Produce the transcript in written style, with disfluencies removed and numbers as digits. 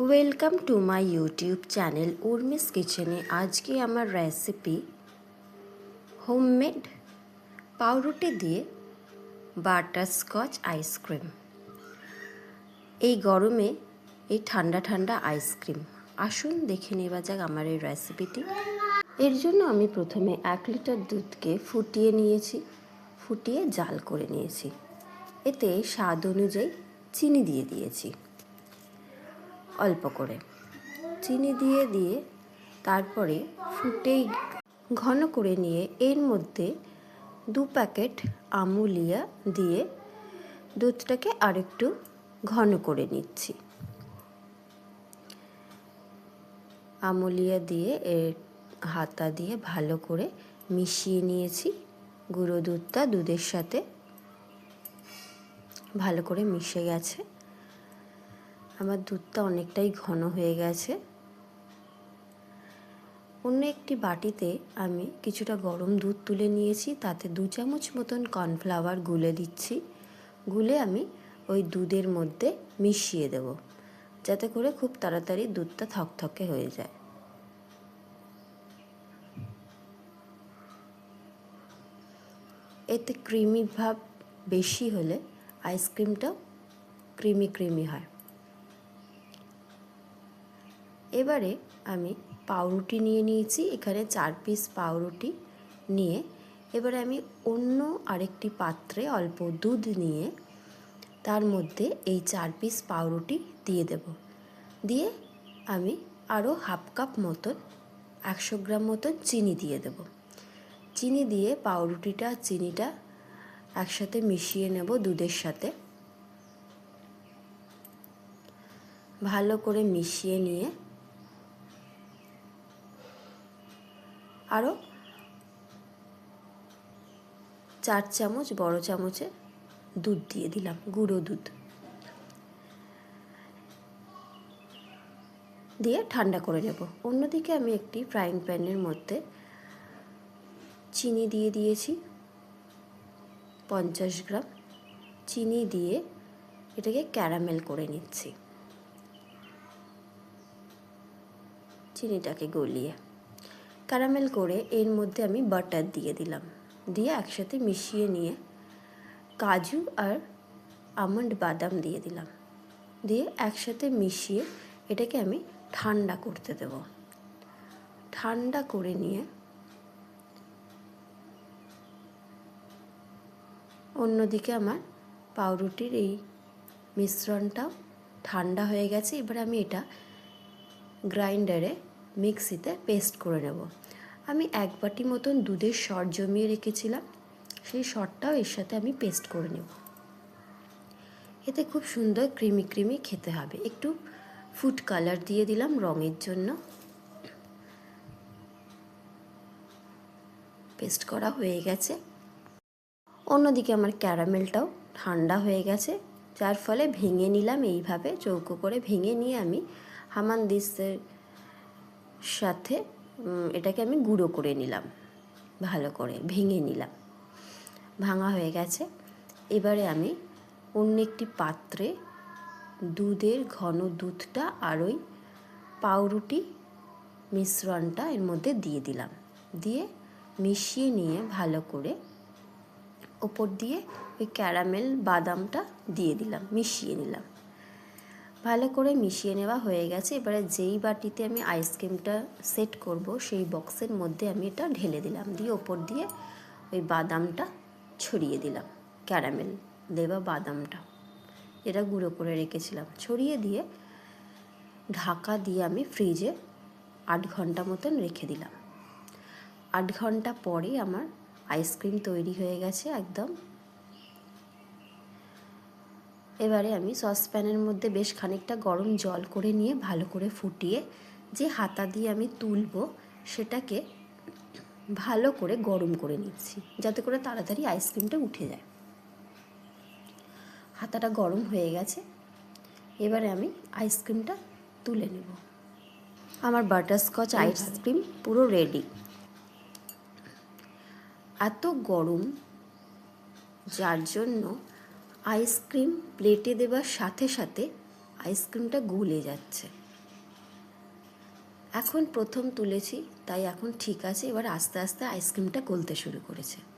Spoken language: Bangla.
Welcome to my YouTube channel Urmi's কিচেনে। আজকে আমার রেসিপি হোমমেড পাউরুটি দিয়ে বাটারস্কচ আইসক্রিম। এই গরমে এই ঠান্ডা ঠান্ডা আইসক্রিম, আসুন দেখে নেওয়া যাক আমার এই রেসিপিটি। এর জন্য আমি প্রথমে 1 লিটার দুধকে ফুটিয়ে নিয়েছি, ফুটিয়ে জাল করে নিয়েছি। এতে স্বাদ অনুযায়ী চিনি দিয়ে দিয়েছি, অল্প করে চিনি দিয়ে তারপরে ফুটেই ঘন করে নিয়ে এর মধ্যে 2 প্যাকেট আমুলিয়া দিয়ে দুধটাকে আরেকটু ঘন করে নিচ্ছি। আমুলিয়া দিয়ে এর হাতা দিয়ে ভালো করে মিশিয়ে নিয়েছি। গুঁড়ো দুধটা দুধের সাথে ভালো করে মিশে গেছে। আমার দুধটা অনেকটাই ঘন হয়ে গেছে। অন্য একটি বাটিতে আমি কিছুটা গরম দুধ তুলে নিয়েছি, তাতে 2 চামচ মতন কর্নফ্লাওয়ার গুলে দিচ্ছি। গুলে আমি ওই দুধের মধ্যে মিশিয়ে দেব, যাতে করে খুব তাড়াতাড়ি দুধটা থকথকে হয়ে যায়। এতে ক্রিমি ভাব বেশি হলে আইসক্রিমটাও ক্রিমি হয়। এবারে আমি পাউরুটি নিয়ে নিয়েছি, এখানে 4 পিস পাউরুটি নিয়ে এবারে আমি অন্য আরেকটি পাত্রে অল্প দুধ নিয়ে তার মধ্যে এই 4 পিস পাউরুটি দিয়ে দেব। দিয়ে আমি আরও হাফ কাপ মতন 100 গ্রাম মতন চিনি দিয়ে দেব। চিনি দিয়ে পাউরুটিটা চিনিটা একসাথে মিশিয়ে নেব দুধের সাথে। ভালো করে মিশিয়ে নিয়ে আরও 4 চামচ বড় চামচে দুধ দিয়ে দিলাম, গুঁড়ো দুধ দিয়ে ঠান্ডা করে নেব। অন্যদিকে আমি একটি ফ্রাইং প্যানের মধ্যে চিনি দিয়ে দিয়েছি 50 গ্রাম। চিনি দিয়ে এটাকে ক্যারামেল করে নিচ্ছি। চিনিটাকে গলিয়ে ক্যারামেল করে এর মধ্যে আমি বাটার দিয়ে দিলাম, দিয়ে একসাথে মিশিয়ে নিয়ে কাজু আর আমন্ড বাদাম দিয়ে দিলাম, দিয়ে একসাথে মিশিয়ে এটাকে আমি ঠান্ডা করতে দেব। ঠান্ডা করে নিয়ে অন্যদিকে আমার পাউরুটির এই মিশ্রণটাও ঠান্ডা হয়ে গেছে। এবার আমি এটা গ্রাইন্ডারে মিক্সিতে পেস্ট করে নেব। আমি 1 বাটি মতন দুধের সর জমিয়ে রেখেছিলাম, সেই সরটাও এর সাথে আমি পেস্ট করে নেব। এতে খুব সুন্দর ক্রিমি খেতে হবে। একটু ফুড কালার দিয়ে দিলাম রঙের জন্য। পেস্ট করা হয়ে গেছে। অন্যদিকে আমার ক্যারামেলটাও ঠান্ডা হয়ে গেছে, যার ফলে ভেঙে নিলাম। এইভাবে চৌকো করে ভেঙে নিয়ে আমি হামানদিস্তের সাথে এটাকে আমি গুঁড়ো করে নিলাম, ভালো করে ভেঙে নিলাম। ভাঙা হয়ে গেছে। এবারে আমি অন্য একটি পাত্রে দুধের ঘন দুধটা আর ওই পাউরুটি মিশ্রণটা এর মধ্যে দিয়ে দিলাম, দিয়ে মিশিয়ে নিয়ে ভালো করে ওপর দিয়ে ওই ক্যারামেল বাদামটা দিয়ে দিলাম, মিশিয়ে নিলাম। ভালো করে মিশিয়ে নেওয়া হয়ে গেছে। এবারে যেই বাটিতে আমি আইসক্রিমটা সেট করব সেই বক্সের মধ্যে আমি এটা ঢেলে দিলাম, দিয়ে ওপর দিয়ে ওই বাদামটা ছড়িয়ে দিলাম, ক্যারামেল দেওয়া বাদামটা এটা গুঁড়ো করে রেখেছিলাম ছড়িয়ে দিয়ে ঢাকা দিয়ে আমি ফ্রিজে 8 ঘন্টা মতন রেখে দিলাম। 8 ঘন্টা পরে আমার আইসক্রিম তৈরি হয়ে গেছে একদম। এবারে আমি সসপ্যানের মধ্যে বেশ খানিকটা গরম জল করে নিয়ে ভালো করে ফুটিয়ে যে হাতা দিয়ে আমি তুলব সেটাকে ভালো করে গরম করে নিচ্ছি, যাতে করে তাড়াতাড়ি আইসক্রিমটা উঠে যায়। হাতাটা গরম হয়ে গেছে। এবারে আমি আইসক্রিমটা তুলে নেব। আমার বাটারস্কচ আইসক্রিম পুরো রেডি। এত গরম যার জন্য আইসক্রিম প্লেটে দেওয়ার সাথে সাথে আইসক্রিমটা গলে যাচ্ছে। এখন প্রথম তুলেছি, তাই এখন ঠিক আছে। এবার আস্তে আস্তে আইসক্রিমটা গলতে শুরু করেছে।